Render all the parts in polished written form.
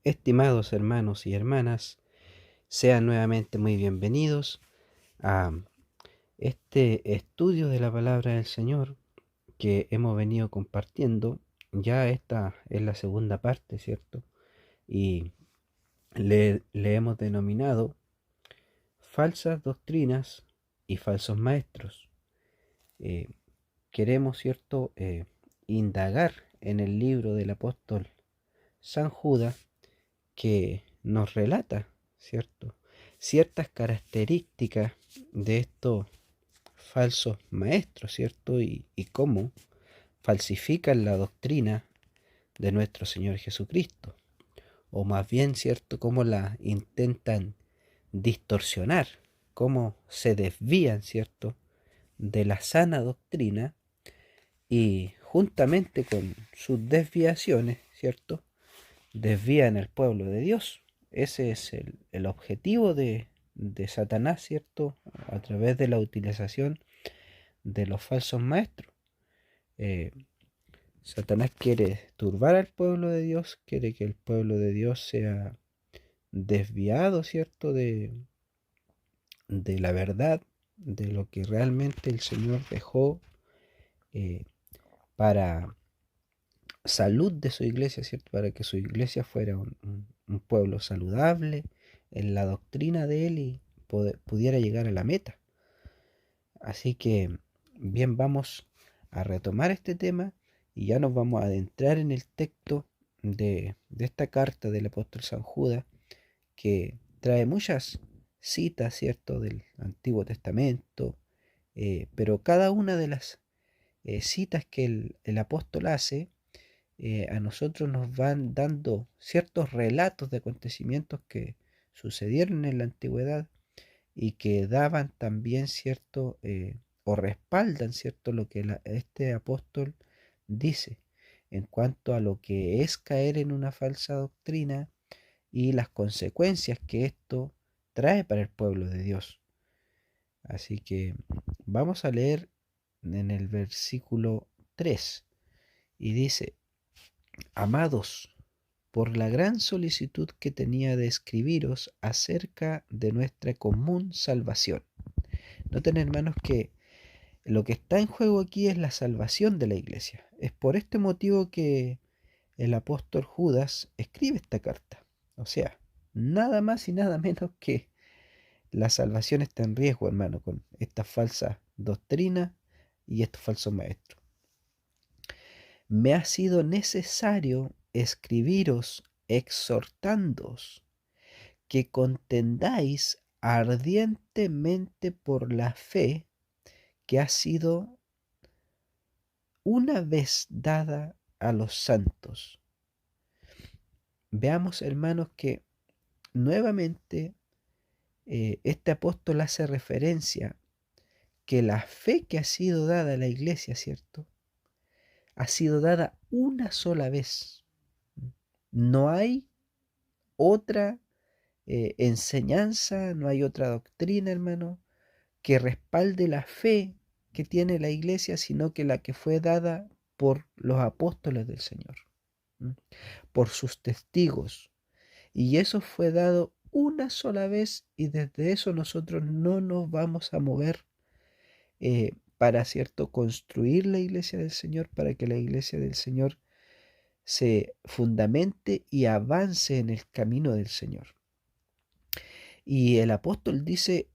Estimados hermanos y hermanas, sean nuevamente muy bienvenidos a este estudio de la palabra del Señor que hemos venido compartiendo. Ya esta es la segunda parte, ¿cierto? Y le hemos denominado falsas doctrinas y falsos maestros. Eh, Queremos, ¿cierto?, indagar en el libro del apóstol San Judas, que nos relata, ¿cierto?, ciertas características de estos falsos maestros, ¿cierto? Y cómo falsifican la doctrina de nuestro Señor Jesucristo, o más bien, ¿cierto?, cómo la intentan distorsionar, cómo se desvían, ¿cierto?, de la sana doctrina, y juntamente con sus desviaciones, ¿cierto?, desvían al pueblo de Dios. Ese es el objetivo de Satanás, ¿cierto? A través de la utilización de los falsos maestros. Eh, Satanás quiere turbar al pueblo de Dios, quiere que el pueblo de Dios sea desviado, ¿cierto? De la verdad, de lo que realmente el Señor dejó eh, para salud de su iglesia, ¿cierto? Para que su iglesia fuera un pueblo saludable en la doctrina de él y pudiera llegar a la meta. Así que bien, vamos a retomar este tema y ya nos vamos a adentrar en el texto de esta carta del apóstol San Judas, que trae muchas citas, ¿cierto?, del Antiguo Testamento, pero cada una de las citas que el apóstol hace, a nosotros nos van dando ciertos relatos de acontecimientos que sucedieron en la antigüedad y que daban también cierto, o respaldan, cierto, lo que este apóstol dice en cuanto a lo que es caer en una falsa doctrina y las consecuencias que esto trae para el pueblo de Dios. Así que vamos a leer en el versículo 3 y dice: Amados, por la gran solicitud que tenía de escribiros acerca de nuestra común salvación. Noten, hermanos, que lo que está en juego aquí es la salvación de la iglesia. Es por este motivo que el apóstol Judas escribe esta carta. O sea, nada más y nada menos que la salvación está en riesgo, hermano, con esta falsa doctrina y estos falsos maestros. Me ha sido necesario escribiros exhortándoos que contendáis ardientemente por la fe que ha sido una vez dada a los santos. Veamos, hermanos, que nuevamente este apóstol hace referencia que la fe que ha sido dada a la iglesia, ¿cierto?, ha sido dada una sola vez. No hay otra enseñanza, no hay otra doctrina, hermano, que respalde la fe que tiene la iglesia, sino que la que fue dada por los apóstoles del Señor, por sus testigos. Y eso fue dado una sola vez, y desde eso nosotros no nos vamos a mover para, cierto, construir la iglesia del Señor, para que la iglesia del Señor se fundamente y avance en el camino del Señor. Y el apóstol dice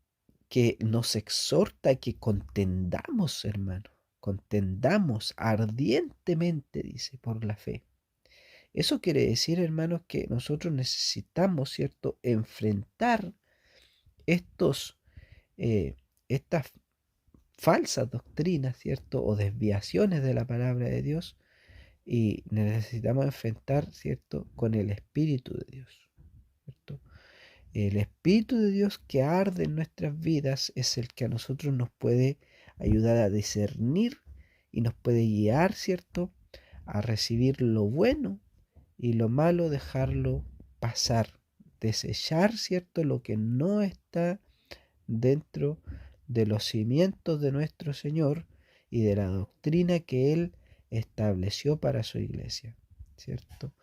que nos exhorta a que contendamos, hermano, contendamos ardientemente, dice, por la fe. Eso quiere decir, hermanos, que nosotros necesitamos, ¿cierto?, enfrentar estos, estas falsas doctrinas, ¿cierto?, o desviaciones de la palabra de Dios, y necesitamos enfrentar, ¿cierto?, con el Espíritu de Dios, ¿cierto? El Espíritu de Dios que arde en nuestras vidas es el que a nosotros nos puede ayudar a discernir y nos puede guiar, ¿cierto?, a recibir lo bueno y lo malo, dejarlo pasar, desechar, ¿cierto?, lo que no está dentro de los cimientos de nuestro Señor y de la doctrina que Él estableció para su iglesia, ¿cierto?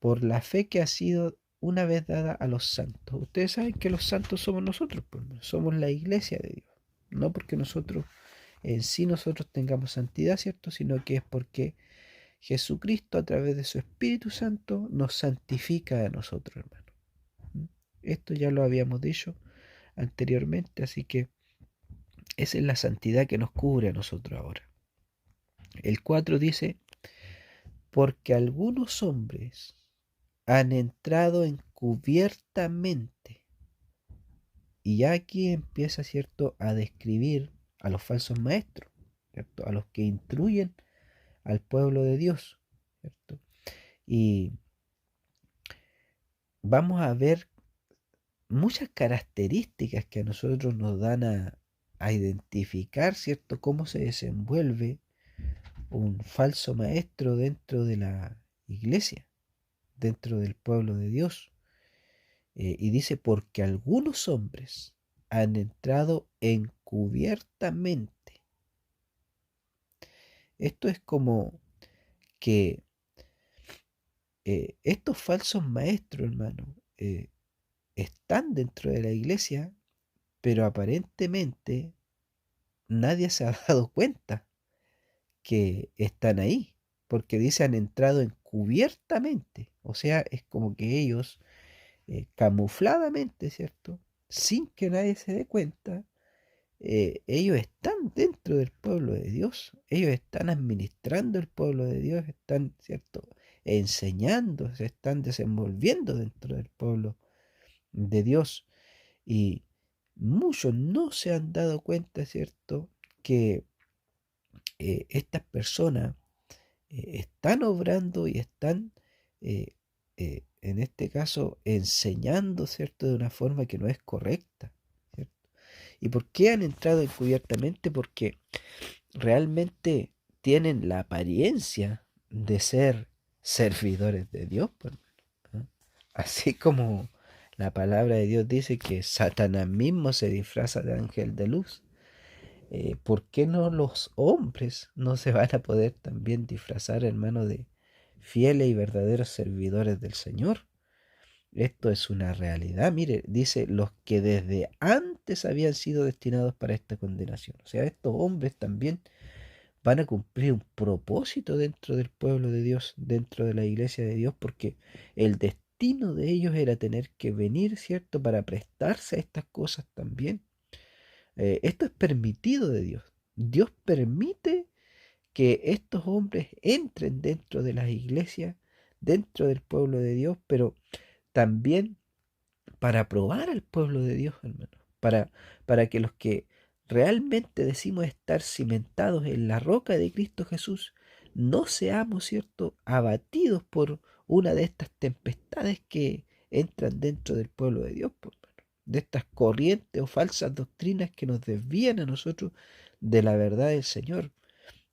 por la fe que ha sido una vez dada a los santos. Ustedes saben que los santos somos nosotros, pues, somos la iglesia de Dios. No porque nosotros en sí nosotros tengamos santidad, ¿cierto? Sino que es porque Jesucristo a través de su Espíritu Santo nos santifica a nosotros, hermano. ¿Mm? Esto ya lo habíamos dicho anteriormente, así que esa es la santidad que nos cubre a nosotros ahora. El 4 dice, porque algunos hombres han entrado encubiertamente. Y ya aquí empieza, ¿cierto?, a describir a los falsos maestros, ¿cierto?, a los que instruyen al pueblo de Dios, ¿cierto? Y vamos a ver muchas características que a nosotros nos dan a identificar, ¿cierto?, cómo se desenvuelve un falso maestro dentro de la iglesia, dentro del pueblo de Dios. Y dice, porque algunos hombres han entrado encubiertamente. Esto es como que estos falsos maestros, hermano, están dentro de la iglesia, pero aparentemente nadie se ha dado cuenta que están ahí, porque dice han entrado encubiertamente, o sea, es como que ellos camufladamente, ¿cierto? Sin que nadie se dé cuenta, ellos están dentro del pueblo de Dios, ellos están administrando el pueblo de Dios, están, ¿cierto?, enseñando, se están desenvolviendo dentro del pueblo de Dios. Y muchos no se han dado cuenta, ¿cierto?, que estas personas están obrando y están, eh, en este caso, enseñando, ¿cierto?, de una forma que no es correcta, ¿cierto? ¿Y por qué han entrado encubiertamente? Porque realmente tienen la apariencia de ser servidores de Dios, pues, ¿no? Así como la palabra de Dios dice que Satanás mismo se disfraza de ángel de luz. ¿Por qué no los hombres no se van a poder también disfrazar, hermano, de fieles y verdaderos servidores del Señor? Esto es una realidad. Mire, dice los que desde antes habían sido destinados para esta condenación. O sea, estos hombres también van a cumplir un propósito dentro del pueblo de Dios, dentro de la iglesia de Dios, porque el destino de ellos era tener que venir, ¿cierto?, para prestarse a estas cosas también. Esto es permitido de Dios. Dios permite que estos hombres entren dentro de las iglesias, dentro del pueblo de Dios, pero también para probar al pueblo de Dios, hermano, para que los que realmente decimos estar cimentados en la roca de Cristo Jesús, no seamos, ¿cierto?, abatidos por una de estas tempestades que entran dentro del pueblo de Dios, pues, hermano, de estas corrientes o falsas doctrinas que nos desvían a nosotros de la verdad del Señor.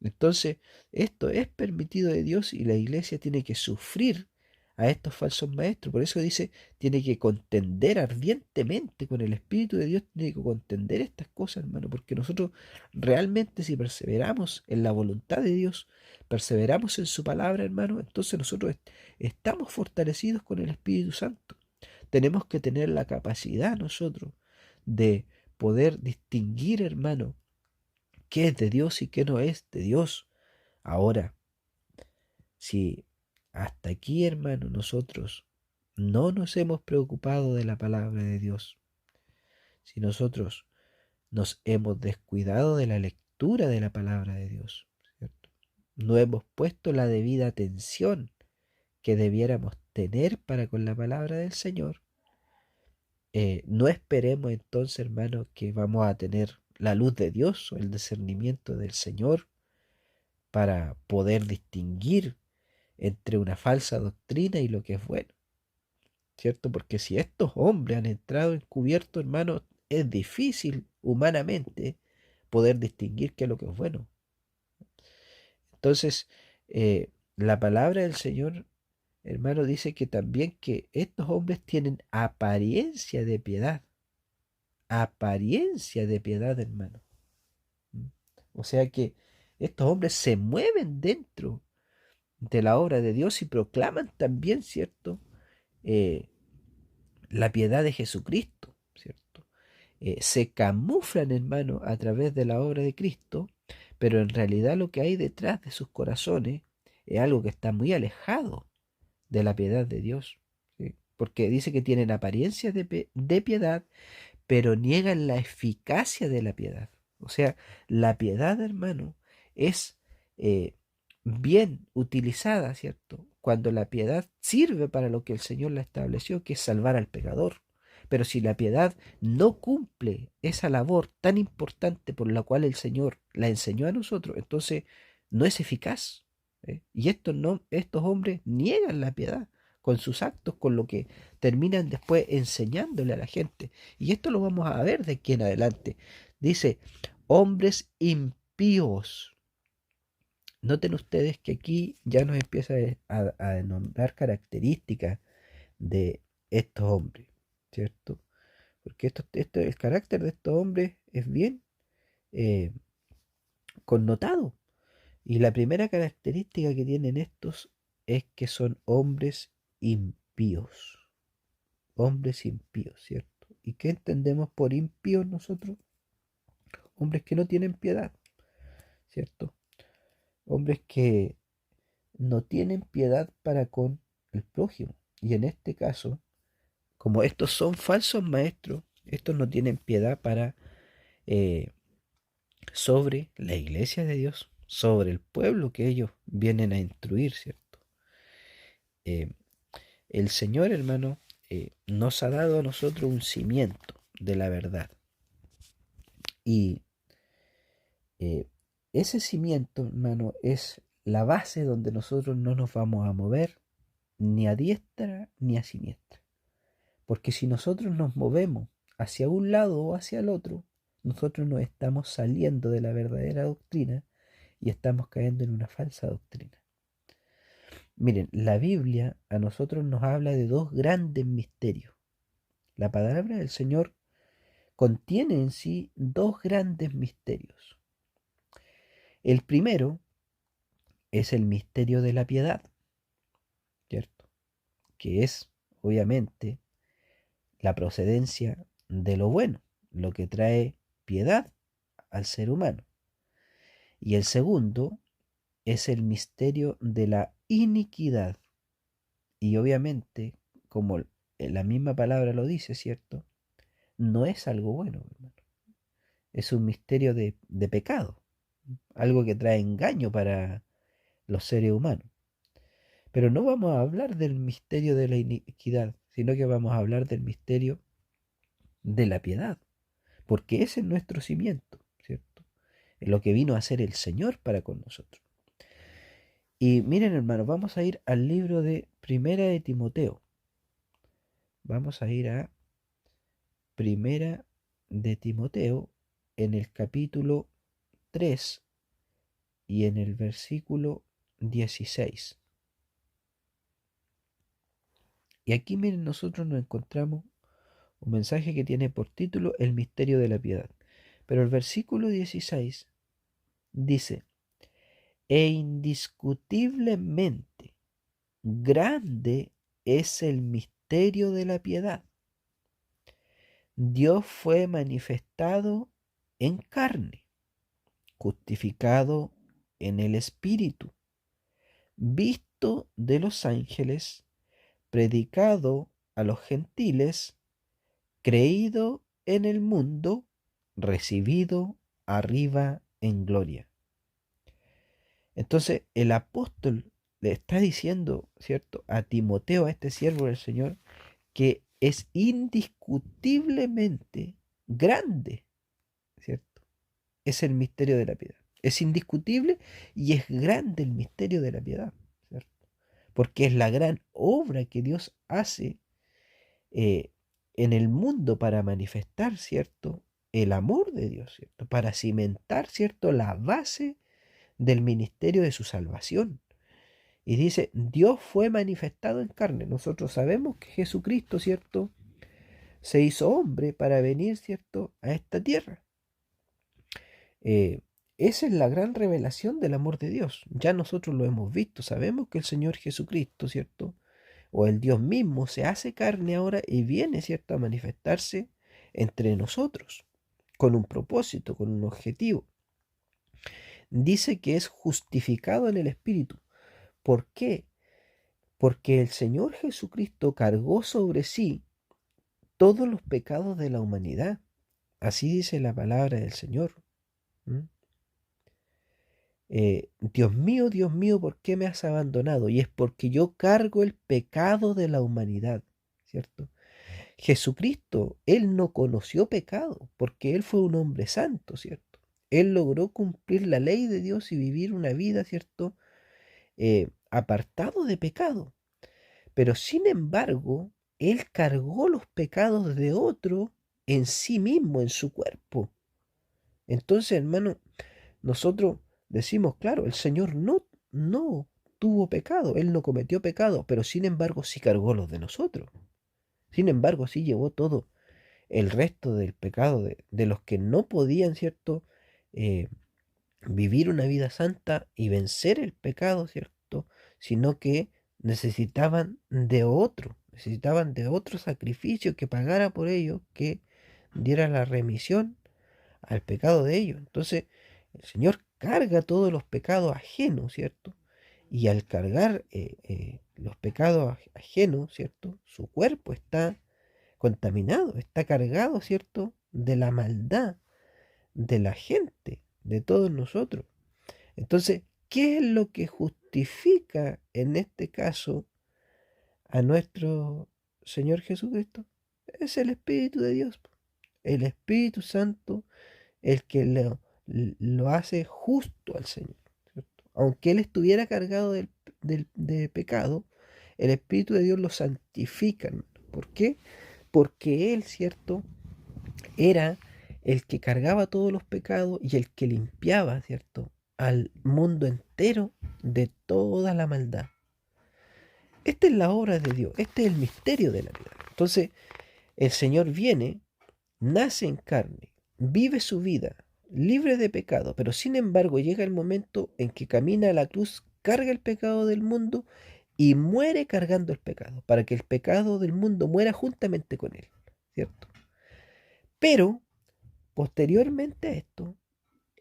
Entonces, esto es permitido de Dios y la iglesia tiene que sufrir a estos falsos maestros. Por eso dice, tiene que contender ardientemente con el Espíritu de Dios, tiene que contender estas cosas, hermano, porque nosotros realmente si perseveramos en la voluntad de Dios, perseveramos en su palabra, hermano, entonces nosotros estamos fortalecidos con el Espíritu Santo. Tenemos que tener la capacidad nosotros de poder distinguir, hermano, qué es de Dios y qué no es de Dios. Ahora, si hasta aquí, hermano, nosotros no nos hemos preocupado de la palabra de Dios, si nosotros nos hemos descuidado de la lectura de la palabra de Dios, ¿cierto?, no hemos puesto la debida atención que debiéramos tener para con la palabra del Señor, no esperemos entonces, hermano, que vamos a tener la luz de Dios o el discernimiento del Señor para poder distinguir entre una falsa doctrina y lo que es bueno, ¿cierto? Porque si estos hombres han entrado encubiertos, hermano, es difícil humanamente poder distinguir qué es lo que es bueno. Entonces, la palabra del Señor, hermano, dice que también que estos hombres tienen apariencia de piedad, hermano. ¿Mm? O sea que estos hombres se mueven dentro de la obra de Dios y proclaman también, ¿cierto? Eh, la piedad de Jesucristo, ¿cierto? Se camuflan, hermano, a través de la obra de Cristo, pero en realidad lo que hay detrás de sus corazones es algo que está muy alejado de la piedad de Dios, ¿sí? Porque dice que tienen apariencia de piedad, pero niegan la eficacia de la piedad. O sea, la piedad, hermano, es eh, bien utilizada, ¿cierto? Cuando la piedad sirve para lo que el Señor la estableció, que es salvar al pecador. Pero si la piedad no cumple esa labor tan importante por la cual el Señor la enseñó a nosotros, entonces no es eficaz. Y estos hombres niegan la piedad con sus actos, con lo que terminan después enseñándole a la gente. Y esto lo vamos a ver de aquí en adelante. Dice, hombres impíos. Noten ustedes que aquí ya nos empieza a nombrar características de estos hombres, ¿cierto? Porque el carácter de estos hombres es bien eh, connotado. Y la primera característica que tienen estos es que son hombres impíos. Hombres impíos, ¿cierto? ¿Y qué entendemos por impíos nosotros? Hombres que no tienen piedad, ¿cierto? Hombres que no tienen piedad para con el prójimo. Y en este caso, como estos son falsos maestros, estos no tienen piedad para eh, sobre la iglesia de Dios, sobre el pueblo que ellos vienen a instruir, ¿cierto? Eh, el Señor, hermano, nos ha dado a nosotros un cimiento de la verdad. Y eh, ese cimiento, hermano, es la base donde nosotros no nos vamos a mover ni a diestra ni a siniestra. Porque si nosotros nos movemos hacia un lado o hacia el otro, nosotros nos estamos saliendo de la verdadera doctrina y estamos cayendo en una falsa doctrina. Miren, la Biblia a nosotros nos habla de dos grandes misterios. La palabra del Señor contiene en sí dos grandes misterios. El primero es el misterio de la piedad, ¿cierto? Que es, obviamente, la procedencia de lo bueno, lo que trae piedad al ser humano. Y el segundo es el misterio de la iniquidad. Y obviamente, como la misma palabra lo dice, ¿cierto? No es algo bueno, hermano. Es un misterio de pecado, algo que trae engaño para los seres humanos. Pero no vamos a hablar del misterio de la iniquidad, sino que vamos a hablar del misterio de la piedad, porque ese es nuestro cimiento, ¿cierto? Es lo que vino a hacer el Señor para con nosotros. Y miren, hermanos, vamos a ir al libro de Primera de Timoteo. Vamos a ir a Primera de Timoteo en el capítulo 3 y en el versículo 16. Y aquí, miren, nosotros nos encontramos un mensaje que tiene por título El misterio de la piedad. Pero el versículo 16 dice, e indiscutiblemente grande es el misterio de la piedad. Dios fue manifestado en carne, justificado en el Espíritu, visto de los ángeles, predicado a los gentiles, creído en el mundo, recibido arriba en gloria. Entonces el apóstol le está diciendo, ¿cierto?, a Timoteo, a este siervo del Señor, que es indiscutiblemente grande, ¿cierto? Es el misterio de la piedad. Es indiscutible y es grande el misterio de la piedad, ¿cierto? Porque es la gran obra que Dios hace eh, en el mundo para manifestar, ¿cierto?, el amor de Dios, ¿cierto?, para cimentar, ¿cierto?, la base del ministerio de su salvación. Y dice, Dios fue manifestado en carne. Nosotros sabemos que Jesucristo, ¿cierto?, se hizo hombre para venir, ¿cierto?, a esta tierra. Eh, esa es la gran revelación del amor de Dios. Ya nosotros lo hemos visto, sabemos que el Señor Jesucristo, ¿cierto? O el Dios mismo se hace carne ahora y viene, ¿cierto?, a manifestarse entre nosotros, con un propósito, con un objetivo. Dice que es justificado en el Espíritu. ¿Por qué? Porque el Señor Jesucristo cargó sobre sí todos los pecados de la humanidad. Así dice la palabra del Señor. Dios mío, ¿por qué me has abandonado? Y es porque yo cargo el pecado de la humanidad, ¿cierto? Jesucristo, Él no conoció pecado, porque Él fue un hombre santo, ¿cierto? Él logró cumplir la ley de Dios y vivir una vida, ¿cierto? Apartado de pecado. Pero sin embargo, Él cargó los pecados de otro en sí mismo, en su cuerpo. Entonces, hermano, nosotros decimos, claro, el Señor no tuvo pecado, Él no cometió pecado, pero sin embargo sí cargó los de nosotros. Sin embargo, sí llevó todo el resto del pecado de los que no podían, ¿cierto? Eh, Vivir una vida santa y vencer el pecado, ¿cierto? Sino que necesitaban de otro sacrificio que pagara por ellos, que diera la remisión al pecado de ellos. Entonces, el Señor carga todos los pecados ajenos, ¿cierto? Y al cargar los pecados ajenos, ¿cierto? Su cuerpo está contaminado, está cargado, ¿cierto? De la maldad de la gente, de todos nosotros. Entonces, ¿qué es lo que justifica en este caso a nuestro Señor Jesucristo? Es el Espíritu de Dios, el Espíritu Santo, el que lo hace justo al Señor, ¿cierto? Aunque Él estuviera cargado de pecado, el Espíritu de Dios lo santifica, hermano. ¿Por qué? Porque Él, ¿cierto?, era el que cargaba todos los pecados y el que limpiaba, ¿cierto?, al mundo entero de toda la maldad. Esta es la obra de Dios, este es el misterio de la vida. Entonces, el Señor viene, nace en carne, vive su vida libre de pecado, pero sin embargo llega el momento en que camina a la cruz, carga el pecado del mundo y muere cargando el pecado, para que el pecado del mundo muera juntamente con él, ¿cierto? Pero, posteriormente a esto,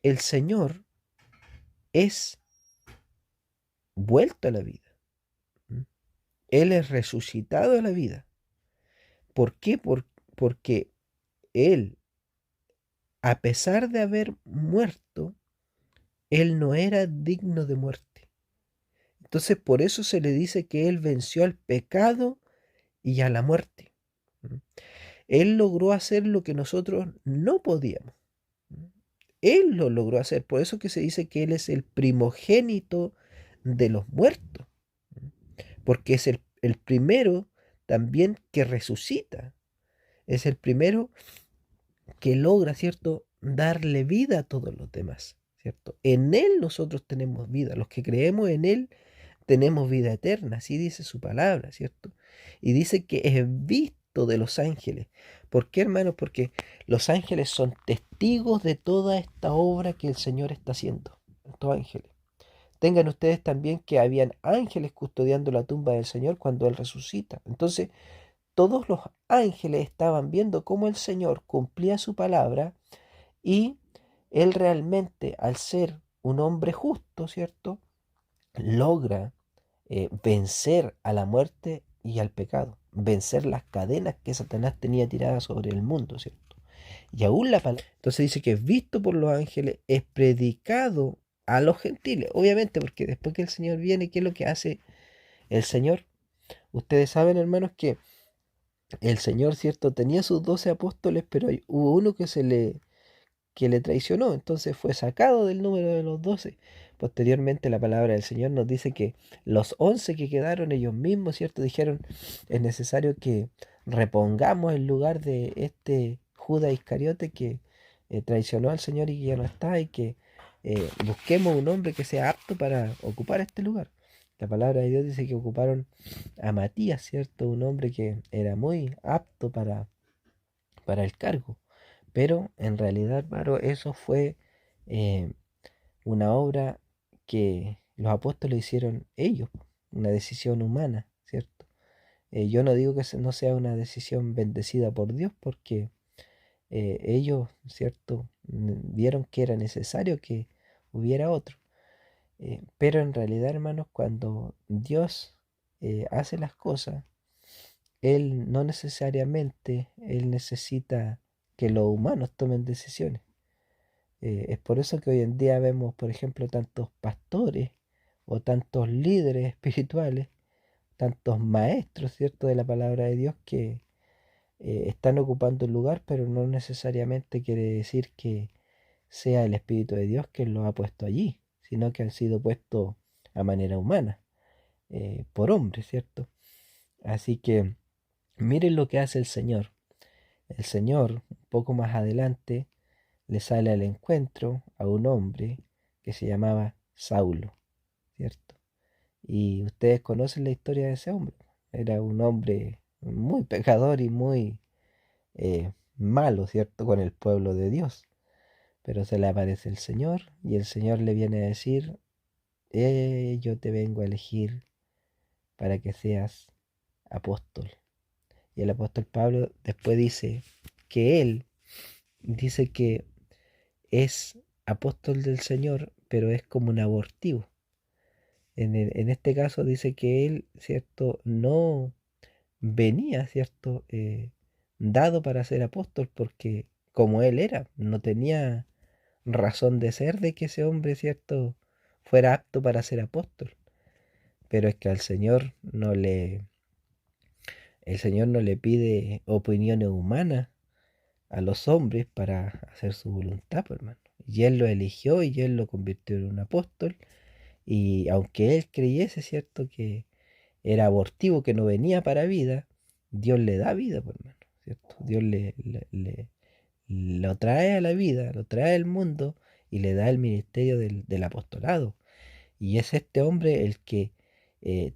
el Señor es vuelto a la vida. Él es resucitado a la vida. ¿Por qué? Porque Él, a pesar de haber muerto, Él no era digno de muerte. Entonces, por eso se le dice que Él venció al pecado y a la muerte. Él logró hacer lo que nosotros no podíamos. Él lo logró hacer. Por eso que se dice que Él es el primogénito de los muertos. Porque es el primero también que resucita. Es el primero que logra, ¿cierto?, darle vida a todos los demás, ¿cierto? En Él nosotros tenemos vida. Los que creemos en Él tenemos vida eterna. Así dice su palabra, ¿cierto? Y dice que es visto de los ángeles. ¿Por qué, hermanos? Porque los ángeles son testigos de toda esta obra que el Señor está haciendo. Estos ángeles. Tengan ustedes también que habían ángeles custodiando la tumba del Señor cuando Él resucita. Entonces, todos los ángeles estaban viendo cómo el Señor cumplía su palabra y Él realmente, al ser un hombre justo, ¿cierto?, logra vencer a la muerte y al pecado, vencer las cadenas que Satanás tenía tiradas sobre el mundo, ¿cierto? Y aún la palabra. Entonces dice que es visto por los ángeles, es predicado a los gentiles, obviamente, porque después que el Señor viene, ¿qué es lo que hace el Señor? Ustedes saben, hermanos, que el Señor, ¿cierto?, tenía sus 12 apóstoles, pero hubo uno que le traicionó, entonces fue sacado del número de los 12. Posteriormente la palabra del Señor nos dice que los 11 que quedaron ellos mismos, ¿cierto?, dijeron, es necesario que repongamos el lugar de este Judas Iscariote que traicionó al Señor y que ya no está, y que busquemos un hombre que sea apto para ocupar este lugar. La palabra de Dios dice que ocuparon a Matías, ¿cierto?, un hombre que era muy apto para el cargo. Pero en realidad, hermano, eso fue una obra que los apóstoles hicieron ellos, una decisión humana, ¿cierto? Yo no digo que no sea una decisión bendecida por Dios, porque ellos, ¿cierto? Vieron que era necesario que hubiera otro. Pero en realidad, hermanos, cuando Dios hace las cosas, Él no necesariamente, Él necesita que los humanos tomen decisiones. Es por eso que hoy en día vemos, por ejemplo, tantos pastores o tantos líderes espirituales, tantos maestros, ¿cierto?, de la palabra de Dios que están ocupando el lugar, pero no necesariamente quiere decir que sea el Espíritu de Dios quien los ha puesto allí, sino que han sido puestos a manera humana, por hombres, ¿cierto? Así que miren lo que hace el Señor. El Señor, un poco más adelante, le sale al encuentro a un hombre que se llamaba Saulo, ¿cierto? Y ustedes conocen la historia de ese hombre. Era un hombre muy pecador y muy malo, ¿cierto? Con el pueblo de Dios. Pero se le aparece el Señor y el Señor le viene a decir, yo te vengo a elegir para que seas apóstol. Y el apóstol Pablo después dice que él dice que es apóstol del Señor, pero es como un abortivo. En este caso dice que él, ¿cierto? No venía, ¿cierto? Dado para ser apóstol porque como él era, no tenía razón de ser de que ese hombre, ¿cierto? Fuera apto para ser apóstol. Pero es que al Señor el Señor no le pide opiniones humanas a los hombres para hacer su voluntad, pues, hermano. Y él lo eligió y él lo convirtió en un apóstol. Y aunque él creyese, ¿cierto?, que era abortivo, que no venía para vida, Dios le da vida, pues, hermano, ¿cierto? Dios lo trae a la vida, lo trae al mundo y le da el ministerio del apostolado. Y es este hombre el que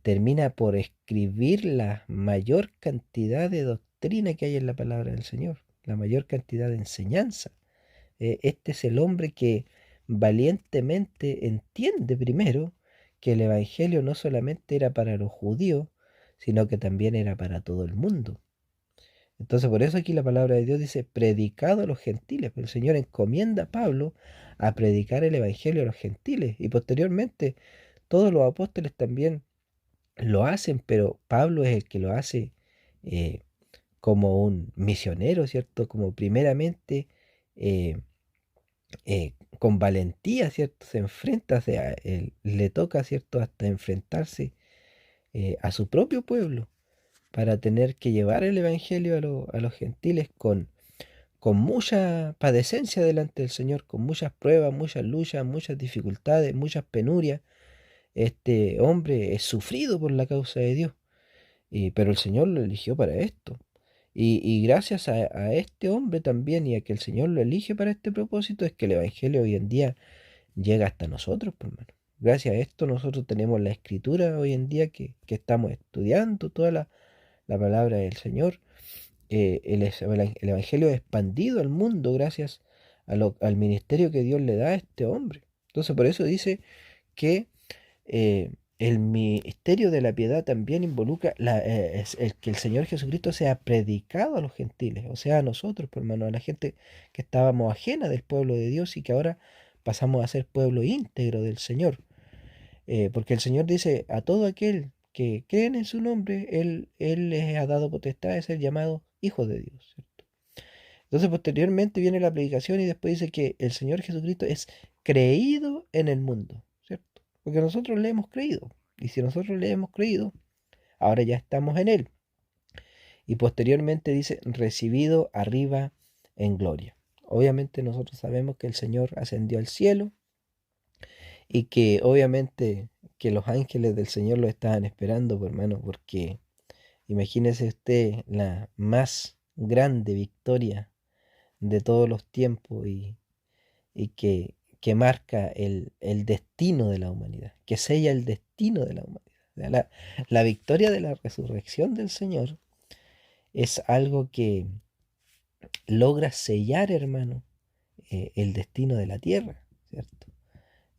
termina por escribir la mayor cantidad de doctrina que hay en la palabra del Señor, la mayor cantidad de enseñanza. Este es el hombre que valientemente entiende primero que el Evangelio no solamente era para los judíos, sino que también era para todo el mundo. Entonces por eso aquí la palabra de Dios dice, predicado a los gentiles. Pero el Señor encomienda a Pablo a predicar el Evangelio a los gentiles. Y posteriormente todos los apóstoles también lo hacen, pero Pablo es el que lo hace eh, como un misionero, ¿cierto? Como primeramente eh, con valentía, ¿cierto? Se enfrenta, o sea, le toca, ¿cierto? Hasta enfrentarse a su propio pueblo para tener que llevar el Evangelio a los gentiles con mucha padecencia delante del Señor, con muchas pruebas, muchas luchas, muchas dificultades, muchas penurias. Este hombre es sufrido por la causa de Dios, pero el Señor lo eligió para esto. Y gracias a este hombre también y a que el Señor lo elige para este propósito es que el Evangelio hoy en día llega hasta nosotros, pues, hermano. Gracias a esto nosotros tenemos la escritura hoy en día que estamos estudiando toda la palabra del Señor. El Evangelio es expandido al mundo gracias al ministerio que Dios le da a este hombre. Entonces por eso dice que el misterio de la piedad también involucra es el que el Señor Jesucristo sea predicado a los gentiles, o sea, a nosotros, por hermano, a la gente que estábamos ajena del pueblo de Dios y que ahora pasamos a ser pueblo íntegro del Señor. Porque el Señor dice, a todo aquel que creen en su nombre, Él les ha dado potestad de ser llamados hijos de Dios, ¿cierto? Entonces posteriormente viene la predicación y después dice que el Señor Jesucristo es creído en el mundo, ¿cierto? Porque nosotros le hemos creído. Y si nosotros le hemos creído, ahora ya estamos en Él. Y posteriormente dice, recibido arriba en gloria. Obviamente nosotros sabemos que el Señor ascendió al cielo y que obviamente que los ángeles del Señor lo estaban esperando, pues, hermano, porque imagínese usted la más grande victoria de todos los tiempos y que marca el destino de la humanidad, que sella el destino de la humanidad. O sea, la victoria de la resurrección del Señor es algo que logra sellar, hermano, el destino de la tierra, ¿cierto?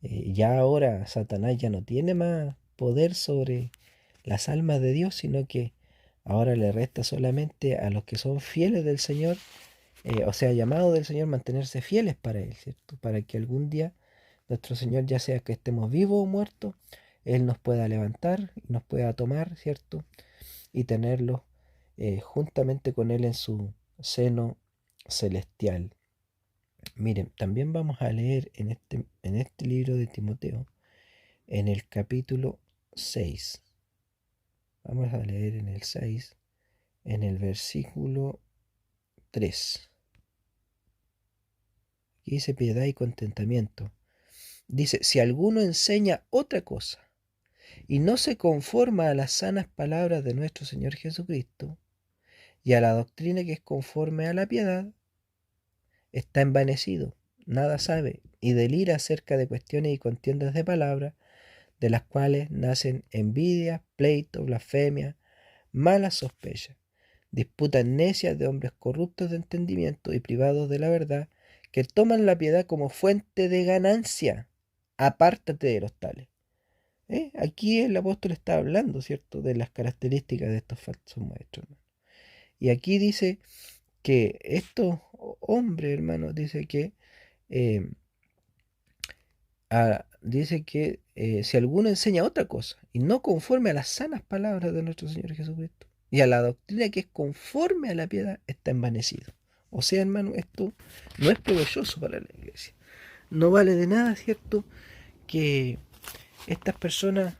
Ya ahora Satanás ya no tiene más poder sobre las almas de Dios, sino que ahora le resta solamente a los que son fieles del Señor, o sea, llamados del Señor, mantenerse fieles para Él, ¿cierto? Para que algún día nuestro Señor, ya sea que estemos vivos o muertos, Él nos pueda levantar, nos pueda tomar, ¿cierto? Y tenerlos juntamente con Él en su seno celestial. Miren, también vamos a leer en este libro de Timoteo, en el capítulo 6. Vamos a leer en el 6, en el versículo 3. Aquí dice piedad y contentamiento. Dice, si alguno enseña otra cosa y no se conforma a las sanas palabras de nuestro Señor Jesucristo y a la doctrina que es conforme a la piedad, está envanecido, nada sabe y delira acerca de cuestiones y contiendas de palabras, de las cuales nacen envidia, pleito, blasfemia, malas sospechas, disputas necias de hombres corruptos de entendimiento y privados de la verdad, que toman la piedad como fuente de ganancia. Apártate de los tales. Aquí el apóstol está hablando, ¿cierto?, de las características de estos falsos maestros, hermano. Y aquí dice que estos hombres, hermanos, eh, dice que si alguno enseña otra cosa y no conforme a las sanas palabras de nuestro Señor Jesucristo y a la doctrina que es conforme a la piedad, está envanecido. O sea, hermano, esto no es provechoso para la iglesia. No vale de nada, ¿cierto?, que estas personas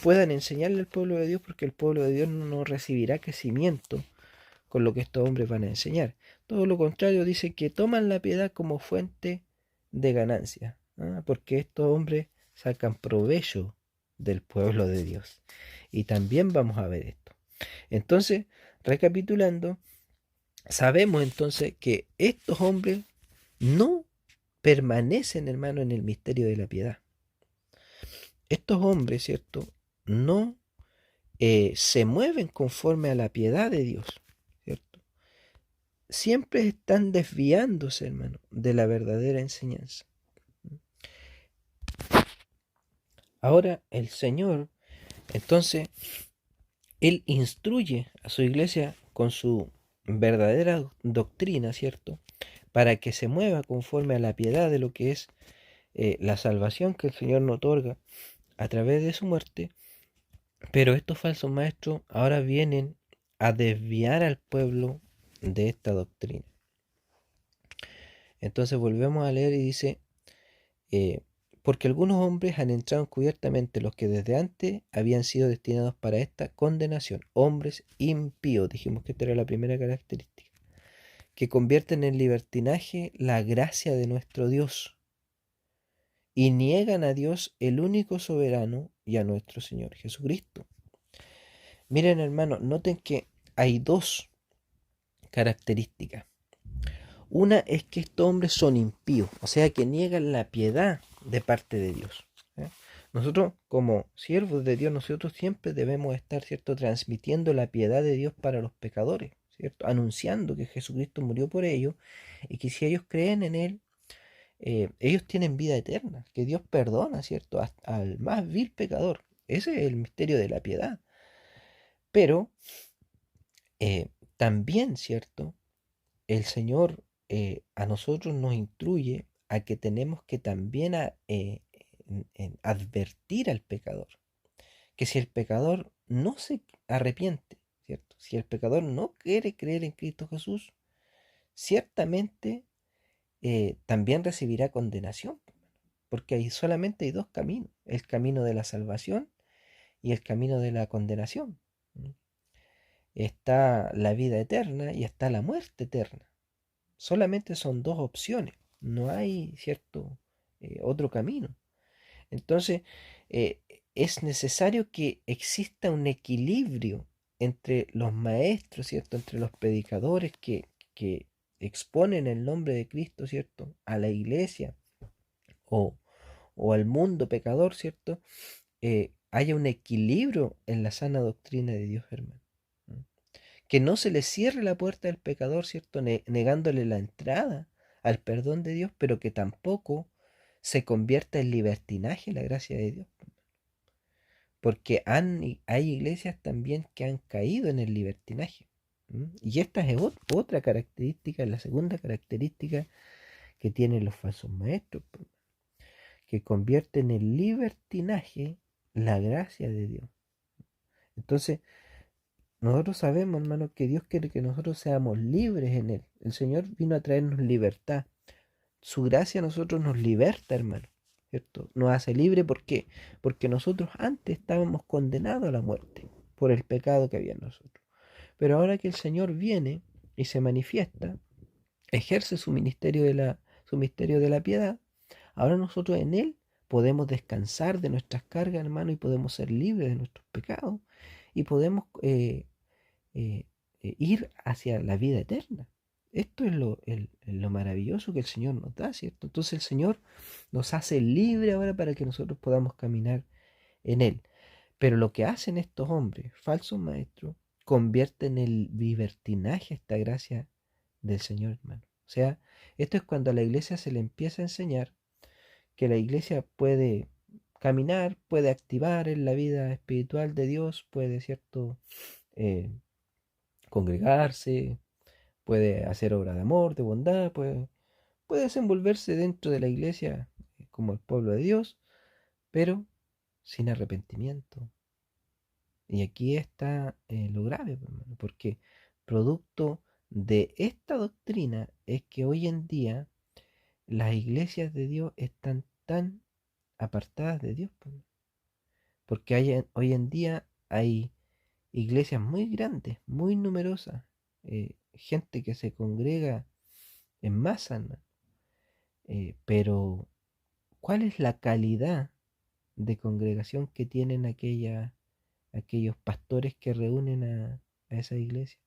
puedan enseñarle al pueblo de Dios, porque el pueblo de Dios no recibirá crecimiento con lo que estos hombres van a enseñar. Todo lo contrario, dice que toman la piedad como fuente de ganancia, porque estos hombres sacan provecho del pueblo de Dios. Y también vamos a ver esto. Entonces, recapitulando, sabemos entonces que estos hombres no permanecen, hermano, en el misterio de la piedad. Estos hombres, ¿cierto?, no se mueven conforme a la piedad de Dios, ¿cierto? Siempre están desviándose, hermano, de la verdadera enseñanza. Ahora el Señor, entonces, Él instruye a su iglesia con su verdadera doctrina, ¿cierto?, para que se mueva conforme a la piedad de lo que es la salvación que el Señor nos otorga a través de su muerte. Pero estos falsos maestros ahora vienen a desviar al pueblo de esta doctrina. Entonces volvemos a leer y dice, eh, porque algunos hombres han entrado encubiertamente, los que desde antes habían sido destinados para esta condenación, hombres impíos, dijimos que esta era la primera característica, que convierten en libertinaje la gracia de nuestro Dios y niegan a Dios el único soberano y a nuestro Señor Jesucristo. Miren, hermanos, noten que hay dos características. Una es que estos hombres son impíos, o sea que niegan la piedad de parte de Dios. Nosotros, como siervos de Dios, nosotros siempre debemos estar, ¿cierto?, transmitiendo la piedad de Dios para los pecadores, ¿cierto?, anunciando que Jesucristo murió por ellos y que si ellos creen en Él, ellos tienen vida eterna, que Dios perdona, ¿cierto?, al más vil pecador. Ese es el misterio de la piedad. Pero eh, también, ¿cierto?, el Señor a nosotros nos instruye a que tenemos que también advertir al pecador, que si el pecador no se arrepiente, ¿cierto?, si el pecador no quiere creer en Cristo Jesús, ciertamente también recibirá condenación, porque solamente hay dos caminos, el camino de la salvación y el camino de la condenación. Está la vida eterna y está la muerte eterna. Solamente son dos opciones, no hay, ¿cierto?, otro camino. Entonces, eh, es necesario que exista un equilibrio entre los maestros, ¿cierto?, entre los predicadores que exponen el nombre de Cristo, ¿cierto?, a la iglesia o, o al mundo pecador, ¿cierto?, haya un equilibrio en la sana doctrina de Dios, hermano. Que no se le cierre la puerta al pecador, ¿cierto?, negándole la entrada al perdón de Dios, pero que tampoco se convierta en libertinaje la gracia de Dios. Porque hay iglesias también que han caído en el libertinaje. Y esta es otra característica, la segunda característica que tienen los falsos maestros, que convierten en libertinaje la gracia de Dios. Entonces, nosotros sabemos, hermano, que Dios quiere que nosotros seamos libres en Él. El Señor vino a traernos libertad. Su gracia a nosotros nos liberta, hermano, ¿cierto? Nos hace libre, ¿por qué? Porque nosotros antes estábamos condenados a la muerte por el pecado que había en nosotros. Pero ahora que el Señor viene y se manifiesta, ejerce su misterio de la piedad, ahora nosotros en Él podemos descansar de nuestras cargas, hermano, y podemos ser libres de nuestros pecados y podemos eh, ir hacia la vida eterna. Esto es lo maravilloso que el Señor nos da, ¿cierto? Entonces el Señor nos hace libre ahora para que nosotros podamos caminar en Él. Pero lo que hacen estos hombres, falsos maestros, convierten el libertinaje esta gracia del Señor, hermano. O sea, esto es cuando a la iglesia se le empieza a enseñar que la iglesia puede caminar, puede activar en la vida espiritual de Dios, puede, ¿cierto? Eh, Congregarse, puede hacer obra de amor, de bondad, puede desenvolverse dentro de la iglesia como el pueblo de Dios, pero sin arrepentimiento. Y aquí está lo grave, pues, hermano, porque producto de esta doctrina es que hoy en día las iglesias de Dios están tan apartadas de Dios, pues, porque hoy en día hay iglesias muy grandes, muy numerosas, gente que se congrega en masa, hermano. Pero, ¿cuál es la calidad de congregación que tienen aquellos pastores que reúnen a esa iglesia?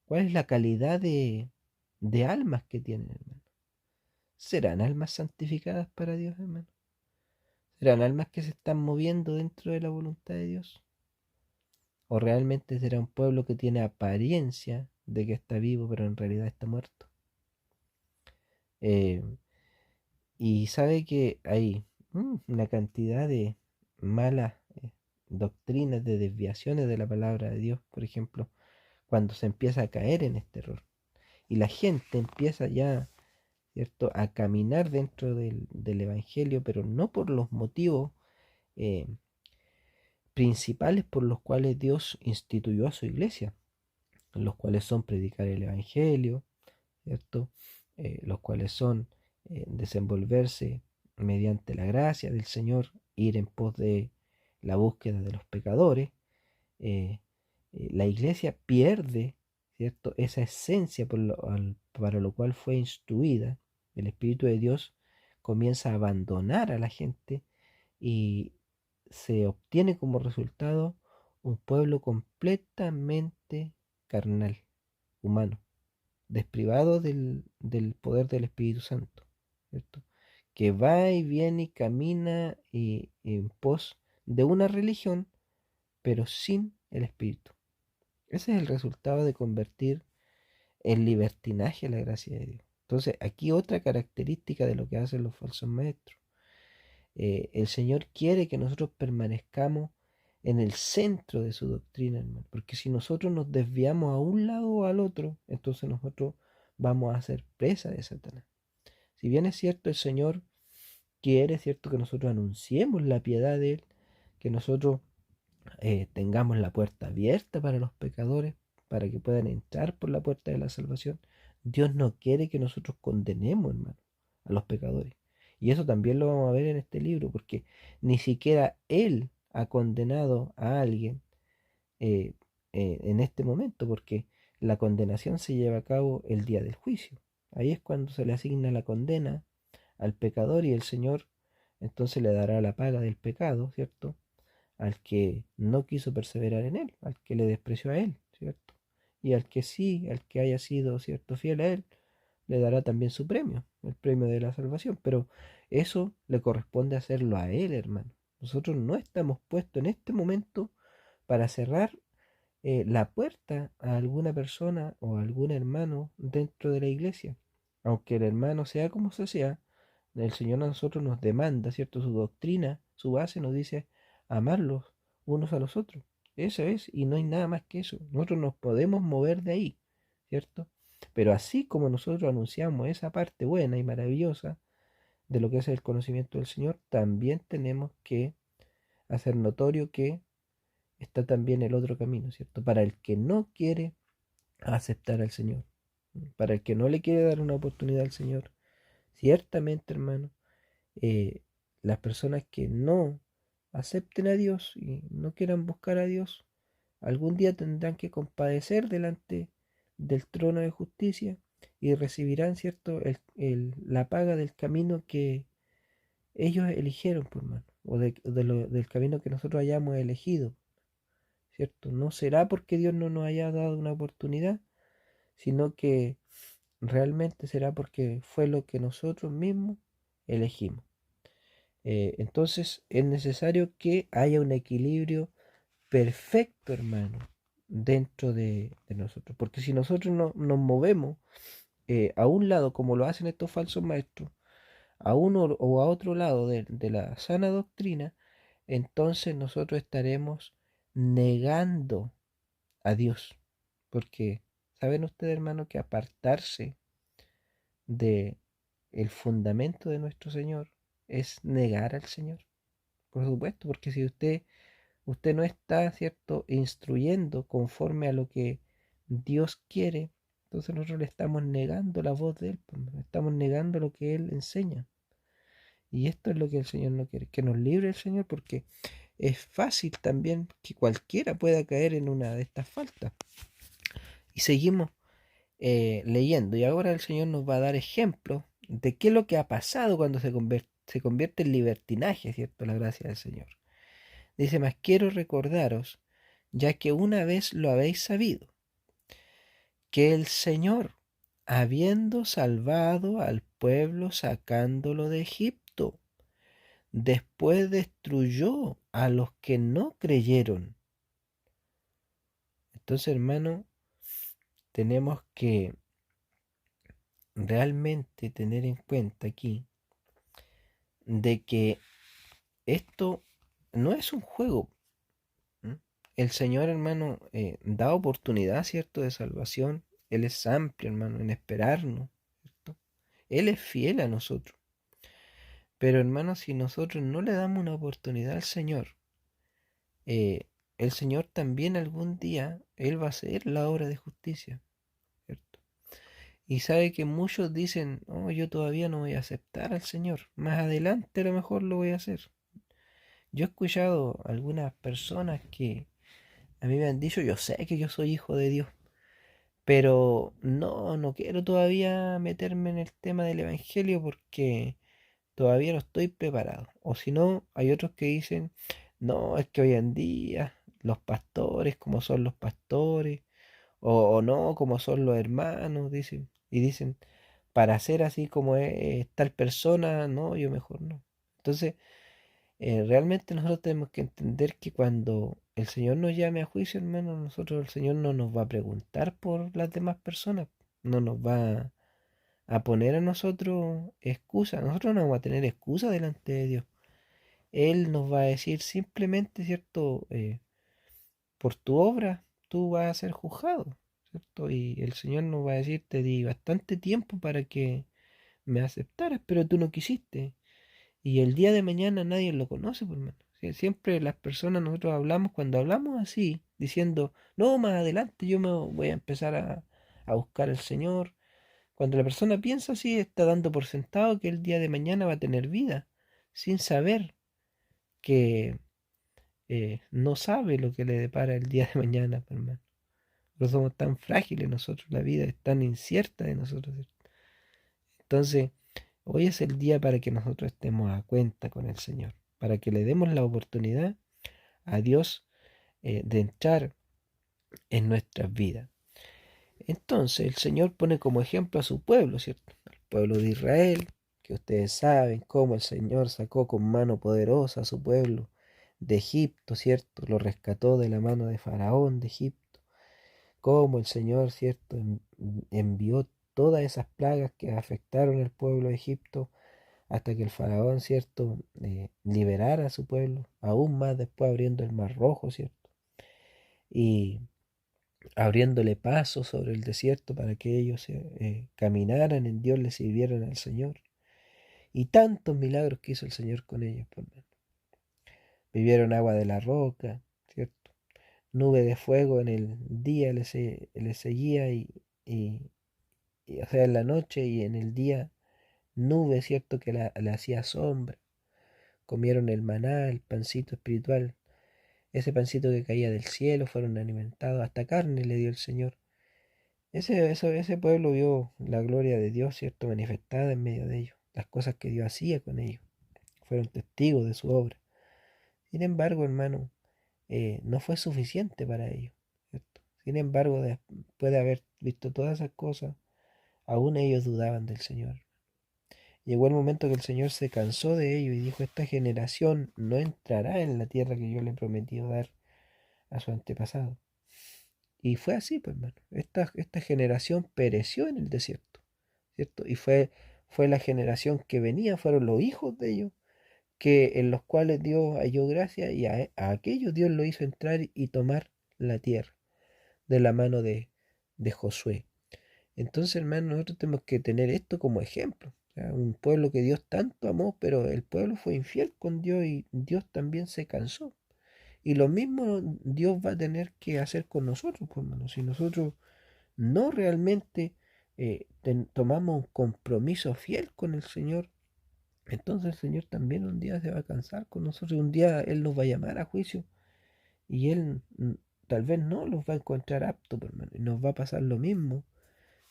¿Cuál es la calidad de almas que tienen, hermano? ¿Serán almas santificadas para Dios, hermano? ¿Serán almas que se están moviendo dentro de la voluntad de Dios? ¿O realmente será un pueblo que tiene apariencia de que está vivo, pero en realidad está muerto? Eh, y sabe que hay una cantidad de malas doctrinas, de desviaciones de la palabra de Dios, por ejemplo, cuando se empieza a caer en este error. Y la gente empieza ya, ¿cierto?, a caminar dentro del Evangelio, pero no por los motivos eh, principales por los cuales Dios instituyó a su iglesia, los cuales son predicar el Evangelio, ¿cierto? Los cuales son desenvolverse mediante la gracia del Señor, ir en pos de la búsqueda de los pecadores. eh, la iglesia pierde, ¿cierto?, esa esencia para lo cual fue instruida. El Espíritu de Dios comienza a abandonar a la gente y se obtiene como resultado un pueblo completamente carnal, humano, desprivado del poder del Espíritu Santo, ¿cierto? Que va y viene y camina en pos de una religión, pero sin el Espíritu. Ese es el resultado de convertir en libertinaje la gracia de Dios. Entonces, aquí otra característica de lo que hacen los falsos maestros. El Señor quiere que nosotros permanezcamos en el centro de su doctrina, hermano. Porque si nosotros nos desviamos a un lado o al otro, entonces nosotros vamos a ser presa de Satanás. Si bien es cierto, el Señor quiere, cierto, que nosotros anunciemos la piedad de Él, que nosotros tengamos la puerta abierta para los pecadores, para que puedan entrar por la puerta de la salvación. Dios no quiere que nosotros condenemos, hermano, a los pecadores. Y eso también lo vamos a ver en este libro, porque ni siquiera Él ha condenado a alguien eh, en este momento, porque la condenación se lleva a cabo el día del juicio. Ahí es cuando se le asigna la condena al pecador y el Señor entonces le dará la paga del pecado, ¿cierto? Al que no quiso perseverar en él, al que le despreció a él, ¿cierto? Y al que sí, al que haya sido, ¿cierto?, fiel a él, le dará también su premio, el premio de la salvación. Pero eso le corresponde hacerlo a él, hermano. Nosotros no estamos puestos en este momento para cerrar la puerta a alguna persona o a algún hermano dentro de la iglesia. Aunque el hermano sea como sea, El Señor a nosotros nos demanda, ¿cierto? Su doctrina, su base nos dice amarlos unos a los otros. Eso es, y no hay nada más que eso. Nosotros nos podemos mover de ahí, ¿cierto? Pero así como nosotros anunciamos esa parte buena y maravillosa de lo que es el conocimiento del Señor, también tenemos que hacer notorio que está también el otro camino, ¿cierto? Para el que no quiere aceptar al Señor, para el que no le quiere dar una oportunidad al Señor, ciertamente, hermano, eh, las personas que no acepten a Dios y no quieran buscar a Dios, algún día tendrán que compadecer delante del trono de justicia y recibirán, ¿cierto?, la paga del camino que ellos eligieron, por mano, o del camino que nosotros hayamos elegido, ¿cierto? No será porque Dios no nos haya dado una oportunidad, sino que realmente será porque fue lo que nosotros mismos elegimos. Entonces es necesario que haya un equilibrio perfecto, hermano, dentro de nosotros. Porque si nosotros no, nos movemos a un lado, como lo hacen estos falsos maestros, a uno o a otro lado de la sana doctrina, entonces nosotros estaremos negando a Dios. Porque, ¿saben ustedes, hermano, que apartarse de el fundamento de nuestro Señor es negar al Señor? Por supuesto, porque si usted no está, ¿cierto?, instruyendo conforme a lo que Dios quiere, entonces nosotros le estamos negando la voz de Él, pues, le estamos negando lo que Él enseña. Y esto es lo que el Señor no quiere, que nos libre el Señor, porque es fácil también que cualquiera pueda caer en una de estas faltas. Y seguimos leyendo, y ahora el Señor nos va a dar ejemplos de qué es lo que ha pasado cuando se convierte en libertinaje, ¿cierto? La gracia del Señor. Dice, mas quiero recordaros, ya que una vez lo habéis sabido, que el Señor, habiendo salvado al pueblo sacándolo de Egipto, después destruyó a los que no creyeron. Entonces, hermano, tenemos que realmente tener en cuenta aquí de que esto no es un juego. ¿Mm? El Señor, hermano, da oportunidad, ¿cierto?, de salvación. Él es amplio, hermano, en esperarnos, ¿cierto? Él es fiel a nosotros. Pero, hermano, si nosotros no le damos una oportunidad al Señor, eh, el Señor también algún día, Él va a hacer la obra de justicia, ¿cierto? Y sabe que muchos dicen, oh, yo todavía no voy a aceptar al Señor. Más adelante a lo mejor lo voy a hacer. Yo he escuchado algunas personas que a mí me han dicho, yo sé que yo soy hijo de Dios, pero no quiero todavía meterme en el tema del Evangelio porque todavía no estoy preparado. O si no, hay otros que dicen, no, es que hoy en día los pastores, como son los pastores, o no, como son los hermanos, dicen, y dicen, para ser así como es tal persona, no, yo mejor no. Entonces, realmente nosotros tenemos que entender que cuando el Señor nos llame a juicio, hermano, nosotros el Señor no nos va a preguntar por las demás personas, no nos va a poner a nosotros excusas, nosotros no vamos a tener excusa delante de Dios. Él nos va a decir simplemente, ¿cierto? Por tu obra tú vas a ser juzgado, ¿cierto? Y el Señor nos va a decir, te di bastante tiempo para que me aceptaras, pero tú no quisiste. Y el día de mañana nadie lo conoce, por hermano. Siempre las personas, nosotros hablamos, cuando hablamos así, diciendo, no, más adelante yo me voy a empezar a buscar al Señor. Cuando la persona piensa así, está dando por sentado que el día de mañana va a tener vida, sin saber que no sabe lo que le depara el día de mañana, pues, hermano. No somos tan frágiles nosotros, la vida es tan incierta de nosotros, ¿cierto? Entonces, hoy es el día para que nosotros estemos a cuenta con el Señor, para que le demos la oportunidad a Dios de entrar en nuestras vidas. Entonces, el Señor pone como ejemplo a su pueblo, ¿cierto? Al pueblo de Israel, que ustedes saben cómo el Señor sacó con mano poderosa a su pueblo de Egipto, ¿cierto? Lo rescató de la mano de Faraón de Egipto. Cómo el Señor, ¿cierto? Envió todas esas plagas que afectaron al pueblo de Egipto hasta que el faraón, ¿cierto?, liberara a su pueblo, aún más después abriendo el Mar Rojo, ¿cierto? Y abriéndole paso sobre el desierto para que ellos caminaran en Dios, le sirvieran al Señor. Y tantos milagros que hizo el Señor con ellos, por menos. Bebieron agua de la roca, ¿cierto? Nube de fuego en el día les seguía y, o sea, en la noche y en el día nube, ¿cierto? Que le hacía sombra. Comieron el maná, el pancito espiritual, ese pancito que caía del cielo, fueron alimentados, hasta carne le dio el Señor. Ese pueblo vio la gloria de Dios, ¿cierto? Manifestada en medio de ellos, las cosas que Dios hacía con ellos, fueron testigos de su obra. Sin embargo, hermano, no fue suficiente para ellos, ¿cierto? Sin embargo, después de haber visto todas esas cosas, aún ellos dudaban del Señor. Llegó el momento que el Señor se cansó de ellos y dijo, esta generación no entrará en la tierra que yo le he prometido dar a su antepasado. Y fue así, pues, hermano. Esta generación pereció en el desierto, ¿cierto? Y fue la generación que venía, fueron los hijos de ellos, que en los cuales Dios halló gracia y a aquellos Dios lo hizo entrar y tomar la tierra de la mano de Josué. Entonces, hermano, nosotros tenemos que tener esto como ejemplo. O sea, un pueblo que Dios tanto amó, pero el pueblo fue infiel con Dios y Dios también se cansó. Y lo mismo Dios va a tener que hacer con nosotros, pues, hermano. Si nosotros no realmente tomamos un compromiso fiel con el Señor, entonces el Señor también un día se va a cansar con nosotros. Un día Él nos va a llamar a juicio y Él tal vez no los va a encontrar aptos, pues, hermano. Y nos va a pasar lo mismo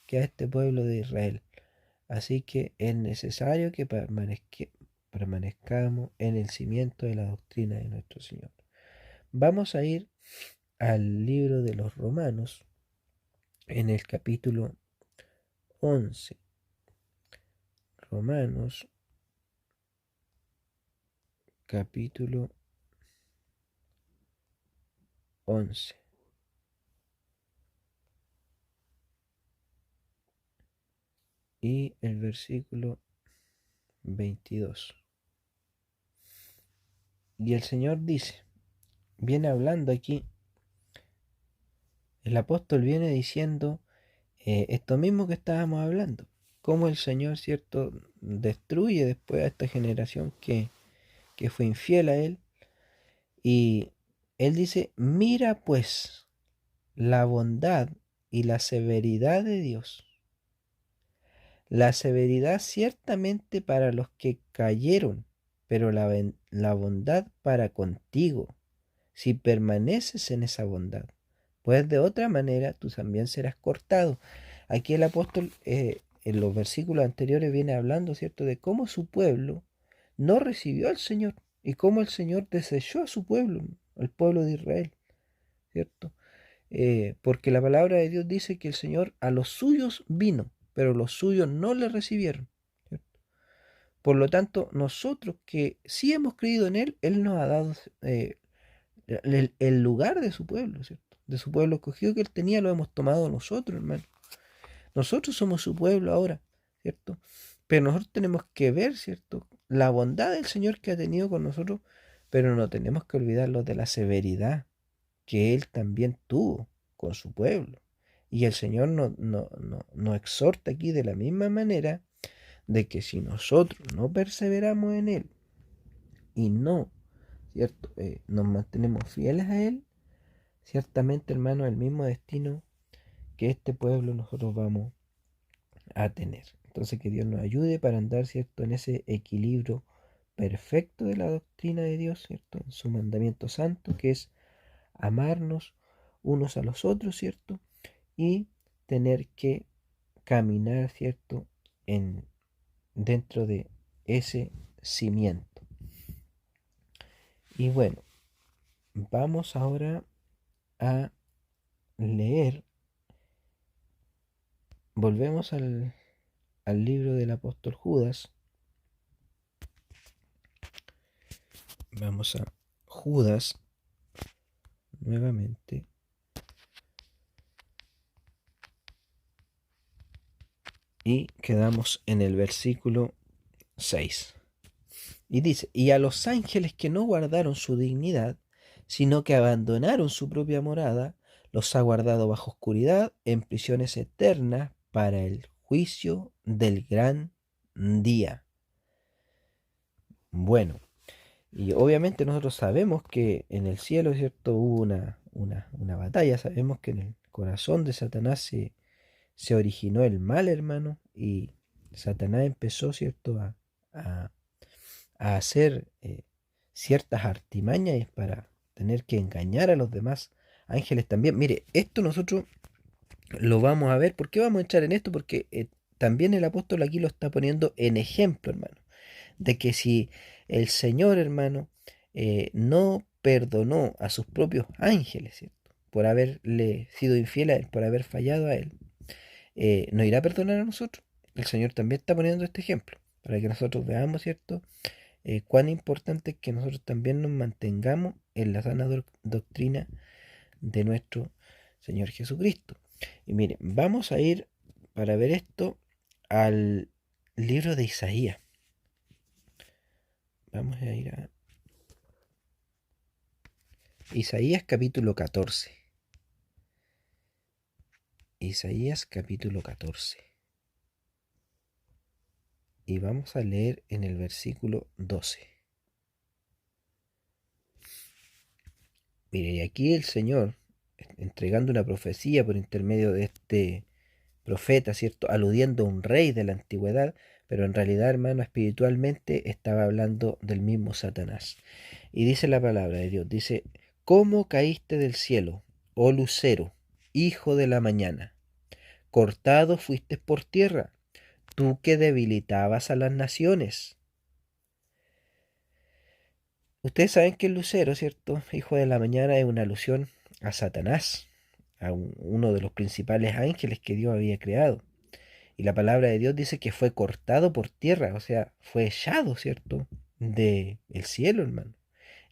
que a este pueblo de Israel. Así que es necesario que permanezcamos en el cimiento de la doctrina de nuestro Señor. Vamos a ir al libro de los Romanos en el capítulo 11. Romanos capítulo 11. Y el versículo 22. Y el Señor dice, viene hablando aquí, el apóstol viene diciendo esto mismo que estábamos hablando, cómo el Señor, ¿cierto?, destruye después a esta generación que fue infiel a Él. Y Él dice, mira pues la bondad y la severidad de Dios. La severidad ciertamente para los que cayeron, pero la bondad para contigo, si permaneces en esa bondad. Pues de otra manera tú también serás cortado. Aquí el apóstol en los versículos anteriores viene hablando, ¿cierto?, de cómo su pueblo no recibió al Señor y cómo el Señor desechó a su pueblo, al pueblo de Israel, ¿cierto? Porque la palabra de Dios dice que el Señor a los suyos vino, pero los suyos no le recibieron, ¿cierto? Por lo tanto, nosotros que sí hemos creído en Él, Él nos ha dado el lugar de su pueblo, ¿cierto? De su pueblo escogido que Él tenía, lo hemos tomado nosotros, hermano. Nosotros somos su pueblo ahora, ¿cierto? Pero nosotros tenemos que ver, ¿cierto?, la bondad del Señor que ha tenido con nosotros, pero no tenemos que olvidarnos de la severidad que Él también tuvo con su pueblo. Y el Señor nos exhorta aquí de la misma manera de que si nosotros no perseveramos en Él y no, ¿cierto?, nos mantenemos fieles a Él, ciertamente, hermano, el mismo destino que este pueblo nosotros vamos a tener. Entonces que Dios nos ayude para andar, ¿cierto?, en ese equilibrio perfecto de la doctrina de Dios, ¿cierto?, en su mandamiento santo, que es amarnos unos a los otros, ¿cierto?, y tener que caminar, ¿cierto?, dentro de ese cimiento. Y bueno, vamos ahora a leer, volvemos al libro del apóstol Judas. Vamos a Judas nuevamente. Y quedamos en el versículo 6. Y dice, y a los ángeles que no guardaron su dignidad, sino que abandonaron su propia morada, los ha guardado bajo oscuridad en prisiones eternas para el juicio del gran día. Bueno, y obviamente nosotros sabemos que en el cielo, ¿cierto? Hubo una batalla, sabemos que en el corazón de Satanás se originó el mal, hermano, y Satanás empezó, ¿cierto? A, a hacer ciertas artimañas para tener que engañar a los demás ángeles también. Mire, esto nosotros lo vamos a ver. ¿Por qué vamos a echar en esto? Porque también el apóstol aquí lo está poniendo en ejemplo, hermano, de que si el Señor, hermano, no perdonó a sus propios ángeles, ¿cierto? Por haberle sido infiel a Él, por haber fallado a Él, ¿nos irá a perdonar a nosotros? El Señor también está poniendo este ejemplo, para que nosotros veamos, ¿cierto? Cuán importante es que nosotros también nos mantengamos en la sana doctrina de nuestro Señor Jesucristo. Y miren, vamos a ir para ver esto al libro de Isaías. Vamos a ir a Isaías capítulo 14. Isaías capítulo 14. Y vamos a leer en el versículo 12. Mire, y aquí el Señor, entregando una profecía por intermedio de este profeta, ¿cierto? Aludiendo a un rey de la antigüedad, pero en realidad, hermano, espiritualmente estaba hablando del mismo Satanás. Y dice la palabra de Dios, dice, ¿cómo caíste del cielo, oh lucero, hijo de la mañana? Cortado fuiste por tierra, tú que debilitabas a las naciones. Ustedes saben que el lucero, ¿cierto? Hijo de la mañana es una alusión a Satanás, a uno de los principales ángeles que Dios había creado. Y la palabra de Dios dice que fue cortado por tierra, o sea, fue echado, ¿cierto? De el cielo, hermano.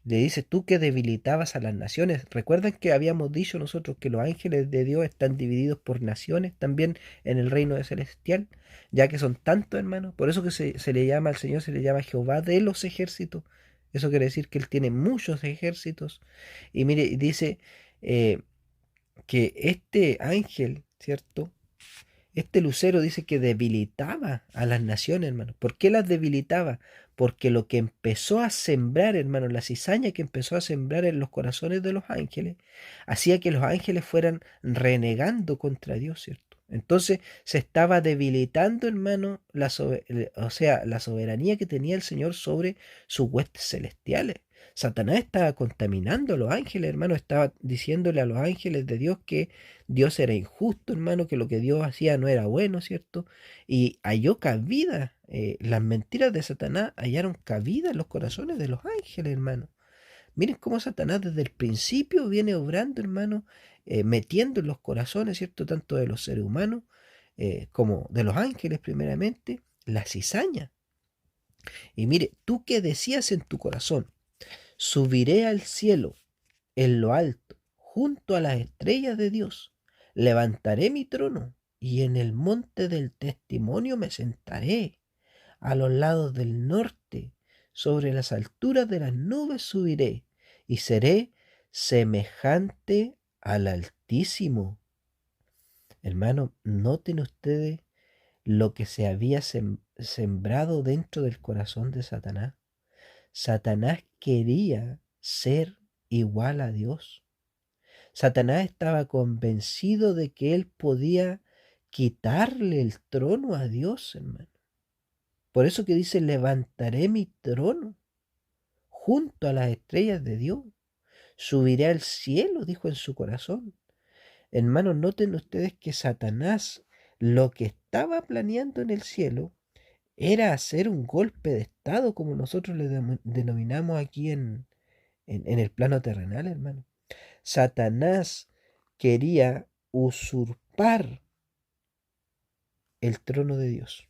Le dice, tú que debilitabas a las naciones. ¿Recuerdan que habíamos dicho nosotros que los ángeles de Dios están divididos por naciones también en el reino de celestial? Ya que son tantos, hermanos. Por eso que se le llama al Señor, se le llama Jehová de los ejércitos. Eso quiere decir que Él tiene muchos ejércitos. Y mire, dice eh, que este ángel, ¿cierto? Este lucero dice que debilitaba a las naciones, hermano. ¿Por qué las debilitaba? Porque lo que empezó a sembrar, hermano, la cizaña que empezó a sembrar en los corazones de los ángeles, hacía que los ángeles fueran renegando contra Dios, ¿cierto? Entonces se estaba debilitando, hermano, o sea, la soberanía que tenía el Señor sobre sus huestes celestiales. Satanás estaba contaminando a los ángeles, hermano, estaba diciéndole a los ángeles de Dios que Dios era injusto, hermano, que lo que Dios hacía no era bueno, ¿cierto? Y halló cabida, las mentiras de Satanás hallaron cabida en los corazones de los ángeles, hermano. Miren cómo Satanás desde el principio viene obrando, hermano, metiendo en los corazones, ¿cierto? Tanto de los seres humanos como de los ángeles primeramente, la cizaña. Y mire, tú que decías en tu corazón, subiré al cielo, en lo alto, junto a las estrellas de Dios. Levantaré mi trono y en el monte del testimonio me sentaré. A los lados del norte, sobre las alturas de las nubes subiré y seré semejante al Altísimo. Hermano, noten ustedes lo que se había sembrado dentro del corazón de Satanás. Satanás quería ser igual a Dios. Satanás estaba convencido de que él podía quitarle el trono a Dios, hermano. Por eso que dice, levantaré mi trono junto a las estrellas de Dios. Subiré al cielo, dijo en su corazón. Hermanos, noten ustedes que Satanás lo que estaba planeando en el cielo era hacer un golpe de estado, como nosotros le denominamos aquí en el plano terrenal, hermano. Satanás quería usurpar el trono de Dios.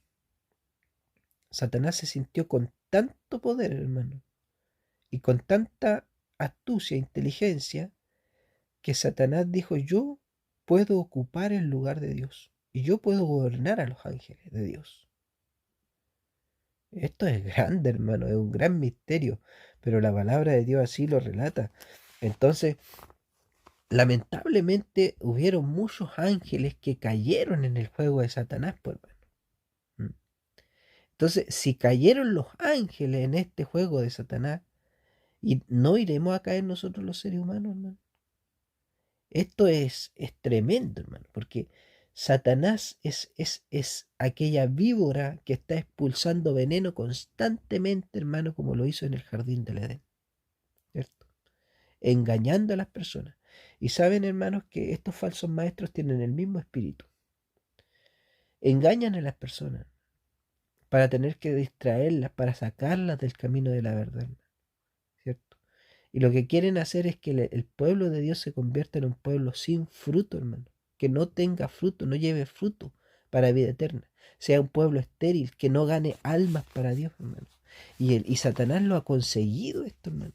Satanás se sintió con tanto poder, hermano, y con tanta astucia e inteligencia, que Satanás dijo, yo puedo ocupar el lugar de Dios, y yo puedo gobernar a los ángeles de Dios. Esto es grande, hermano, es un gran misterio, pero la palabra de Dios así lo relata. Entonces, lamentablemente hubieron muchos ángeles que cayeron en el juego de Satanás, pues, hermano. Mm. Entonces, si cayeron los ángeles en este juego de Satanás, ¿y no iremos a caer nosotros los seres humanos, hermano? Esto es tremendo, hermano, porque Satanás es aquella víbora que está expulsando veneno constantemente, hermano, como lo hizo en el jardín del Edén, ¿cierto? Engañando a las personas. Y saben, hermanos, que estos falsos maestros tienen el mismo espíritu. Engañan a las personas para tener que distraerlas, para sacarlas del camino de la verdad, ¿cierto? Y lo que quieren hacer es que el pueblo de Dios se convierta en un pueblo sin fruto, hermano. Que no tenga fruto, no lleve fruto para vida eterna. Sea un pueblo estéril, que no gane almas para Dios, hermano. Y Satanás lo ha conseguido esto, hermano.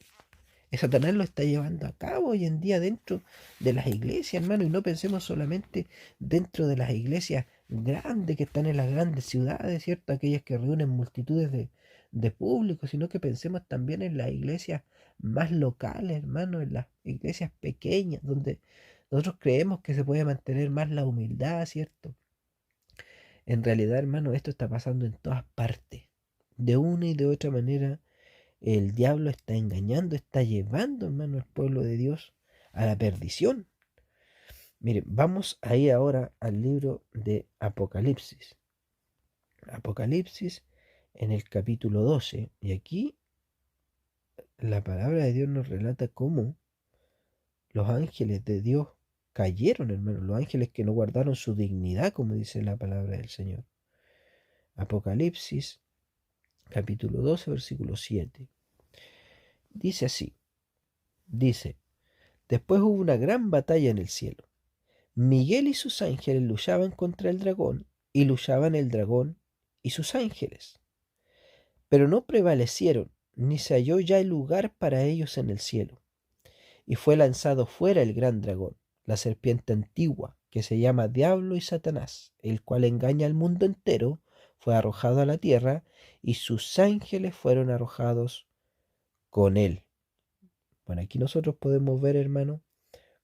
Y Satanás lo está llevando a cabo hoy en día dentro de las iglesias, hermano. Y no pensemos solamente dentro de las iglesias grandes que están en las grandes ciudades, ¿cierto? Aquellas que reúnen multitudes de público, sino que pensemos también en las iglesias más locales, hermano, en las iglesias pequeñas, donde nosotros creemos que se puede mantener más la humildad, ¿cierto? En realidad, hermano, esto está pasando en todas partes. De una y de otra manera el diablo está engañando, está llevando, hermano, al pueblo de Dios a la perdición. Miren, vamos a ir ahora al libro de Apocalipsis. Apocalipsis en el capítulo 12. Y aquí la palabra de Dios nos relata cómo los ángeles de Dios cayeron, hermano. Los ángeles que no guardaron su dignidad, como dice la palabra del Señor. Apocalipsis capítulo 12, versículo 7. Dice así, dice, después hubo una gran batalla en el cielo. Miguel y sus ángeles luchaban contra el dragón, y luchaban el dragón y sus ángeles. Pero no prevalecieron, ni se halló ya el lugar para ellos en el cielo. Y fue lanzado fuera el gran dragón, la serpiente antigua, que se llama Diablo y Satanás, el cual engaña al mundo entero, fue arrojado a la tierra, y sus ángeles fueron arrojados con él. Bueno, aquí nosotros podemos ver, hermano,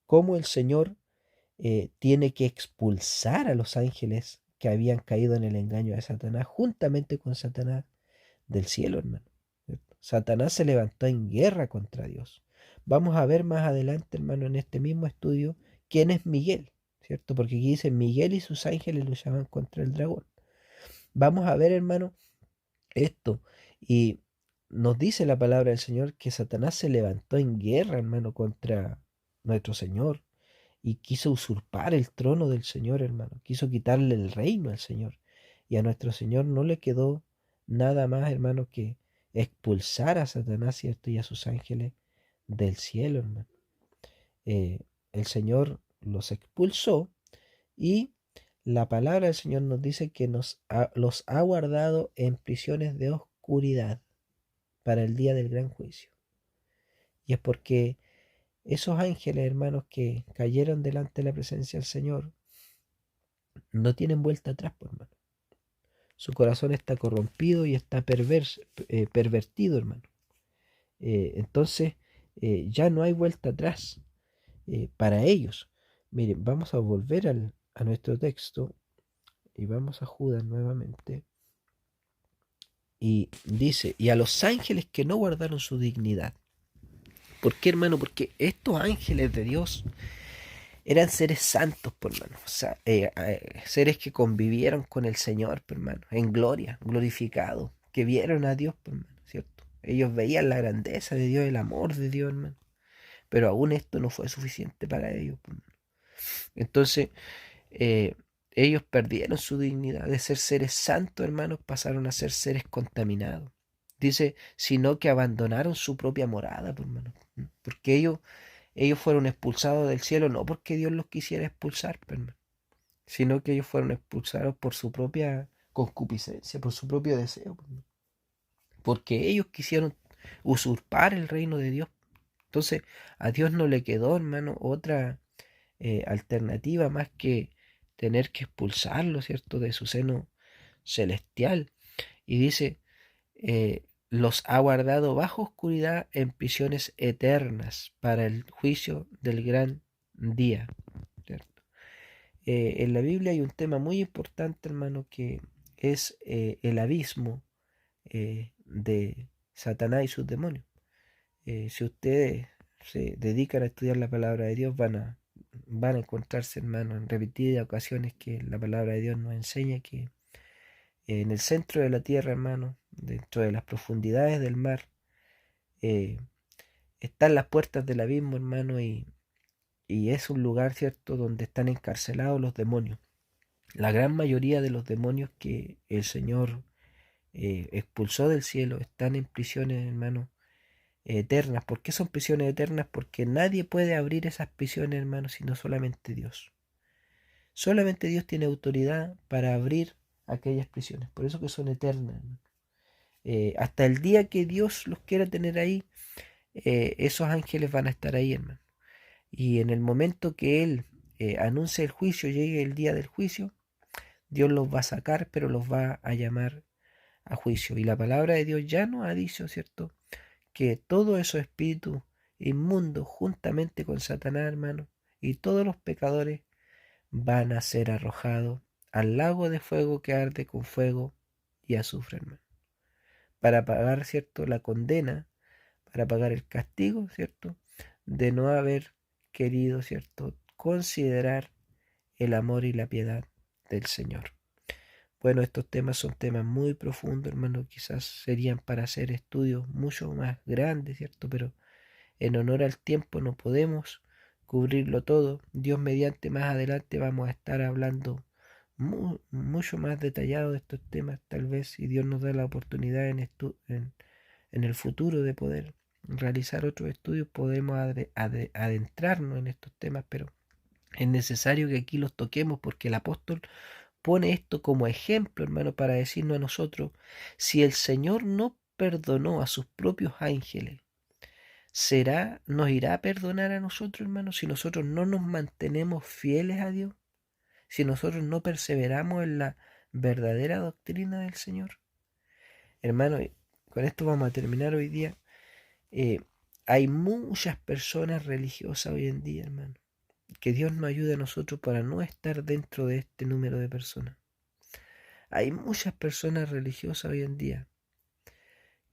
cómo el Señor tiene que expulsar a los ángeles que habían caído en el engaño de Satanás, juntamente con Satanás del cielo, hermano. ¿Cierto? Satanás se levantó en guerra contra Dios. Vamos a ver más adelante, hermano, en este mismo estudio, quién es Miguel, ¿cierto? Porque aquí dice, Miguel y sus ángeles luchaban contra el dragón. Vamos a ver, hermano, esto. Y nos dice la palabra del Señor que Satanás se levantó en guerra, hermano, contra nuestro Señor y quiso usurpar el trono del Señor, hermano. Quiso quitarle el reino al Señor. Y a nuestro Señor no le quedó nada más, hermano, que expulsar a Satanás, ¿cierto? Y a sus ángeles del cielo, hermano. Eh, el Señor los expulsó y la palabra del Señor nos dice que los ha guardado en prisiones de oscuridad para el día del gran juicio. Y es porque esos ángeles, hermanos, que cayeron delante de la presencia del Señor, no tienen vuelta atrás, por hermano. Su corazón está corrompido y está pervertido, hermano. Entonces, ya no hay vuelta atrás para ellos. Miren, vamos a volver a nuestro texto y vamos a Judas nuevamente. Y dice, y a los ángeles que no guardaron su dignidad. ¿Por qué, hermano? Porque estos ángeles de Dios eran seres santos, por hermano. O sea, seres que convivieron con el Señor, por hermano, en gloria, glorificado, que vieron a Dios, por hermano, ¿cierto? Ellos veían la grandeza de Dios, el amor de Dios, hermano. Pero aún esto no fue suficiente para ellos, por hermano. Entonces, eh, ellos perdieron su dignidad de ser seres santos, hermanos, pasaron a ser seres contaminados. Dice, sino que abandonaron su propia morada, por hermano. Porque ellos fueron expulsados del cielo no porque Dios los quisiera expulsar, hermano, sino que ellos fueron expulsados por su propia concupiscencia, por su propio deseo, hermano, porque ellos quisieron usurpar el reino de Dios. Entonces, a Dios no le quedó, hermano, otra alternativa más que tener que expulsarlo, ¿cierto?, de su seno celestial. Y dice, los ha guardado bajo oscuridad en prisiones eternas para el juicio del gran día. ¿Cierto? En la Biblia hay un tema muy importante, hermano, que es el abismo de Satanás y sus demonios. Si ustedes se dedican a estudiar la palabra de Dios, van a encontrarse, hermano, en repetidas ocasiones que la palabra de Dios nos enseña que en el centro de la tierra, hermano, dentro de las profundidades del mar, eh, están las puertas del abismo, hermano, y es un lugar, ¿cierto?, donde están encarcelados los demonios. La gran mayoría de los demonios que el Señor expulsó del cielo están en prisiones, hermano, eternas. ¿Por qué son prisiones eternas? Porque nadie puede abrir esas prisiones, hermano, sino solamente Dios. Solamente Dios tiene autoridad para abrir aquellas prisiones. Por eso que son eternas, hermano. Hasta el día que Dios los quiera tener ahí, esos ángeles van a estar ahí, hermano. Y en el momento que Él anuncie el juicio, llegue el día del juicio, Dios los va a sacar, pero los va a llamar a juicio. Y la palabra de Dios ya nos ha dicho, ¿cierto?, que todos esos espíritus inmundos, juntamente con Satanás, hermano, y todos los pecadores, van a ser arrojados al lago de fuego que arde con fuego y azufre, hermano, para pagar, ¿cierto?, la condena, para pagar el castigo, ¿cierto?, de no haber querido, ¿cierto?, considerar el amor y la piedad del Señor. Bueno, estos temas son temas muy profundos, hermano, quizás serían para hacer estudios mucho más grandes, ¿cierto? Pero en honor al tiempo no podemos cubrirlo todo. Dios mediante más adelante vamos a estar hablando mucho más detallado de estos temas, tal vez si Dios nos da la oportunidad en el futuro de poder realizar otros estudios, podemos adentrarnos en estos temas, pero es necesario que aquí los toquemos porque el apóstol pone esto como ejemplo, hermano, para decirnos a nosotros, si el Señor no perdonó a sus propios ángeles, nos irá a perdonar a nosotros, hermano, si nosotros no nos mantenemos fieles a Dios, si nosotros no perseveramos en la verdadera doctrina del Señor? Hermano, con esto vamos a terminar hoy día. Hay muchas personas religiosas hoy en día, hermano. Que Dios nos ayude a nosotros para no estar dentro de este número de personas. Hay muchas personas religiosas hoy en día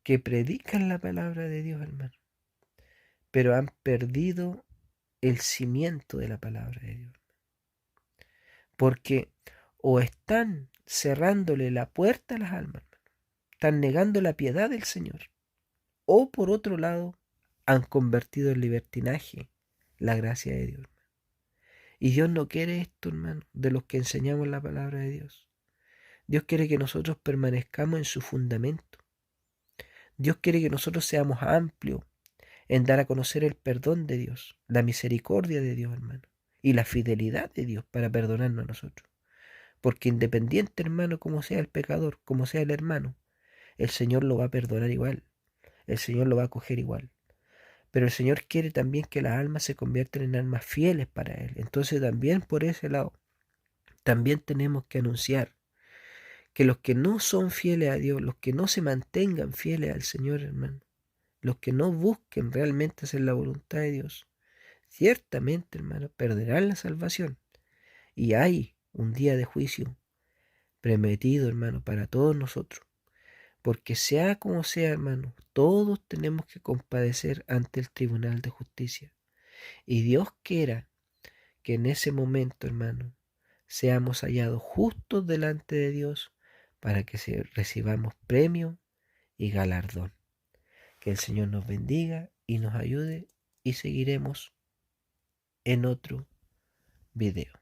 que predican la palabra de Dios, hermano, pero han perdido el cimiento de la palabra de Dios. Porque o están cerrándole la puerta a las almas, hermano, están negando la piedad del Señor, o por otro lado, han convertido en libertinaje la gracia de Dios. Y Dios no quiere esto, hermano, de los que enseñamos la palabra de Dios. Dios quiere que nosotros permanezcamos en su fundamento. Dios quiere que nosotros seamos amplios en dar a conocer el perdón de Dios, la misericordia de Dios, hermano, y la fidelidad de Dios para perdonarnos a nosotros. Porque independiente, hermano, como sea el pecador, como sea el hermano, el Señor lo va a perdonar igual, el Señor lo va a acoger igual. Pero el Señor quiere también que las almas se conviertan en almas fieles para Él. Entonces también por ese lado, también tenemos que anunciar que los que no son fieles a Dios, los que no se mantengan fieles al Señor, hermano, los que no busquen realmente hacer la voluntad de Dios, ciertamente, hermano, perderán la salvación. Y hay un día de juicio prometido, hermano, para todos nosotros. Porque sea como sea, hermano, todos tenemos que compadecer ante el tribunal de justicia. Y Dios quiera que en ese momento, hermano, seamos hallados justos delante de Dios para que recibamos premio y galardón. Que el Señor nos bendiga y nos ayude y seguiremos en otro video.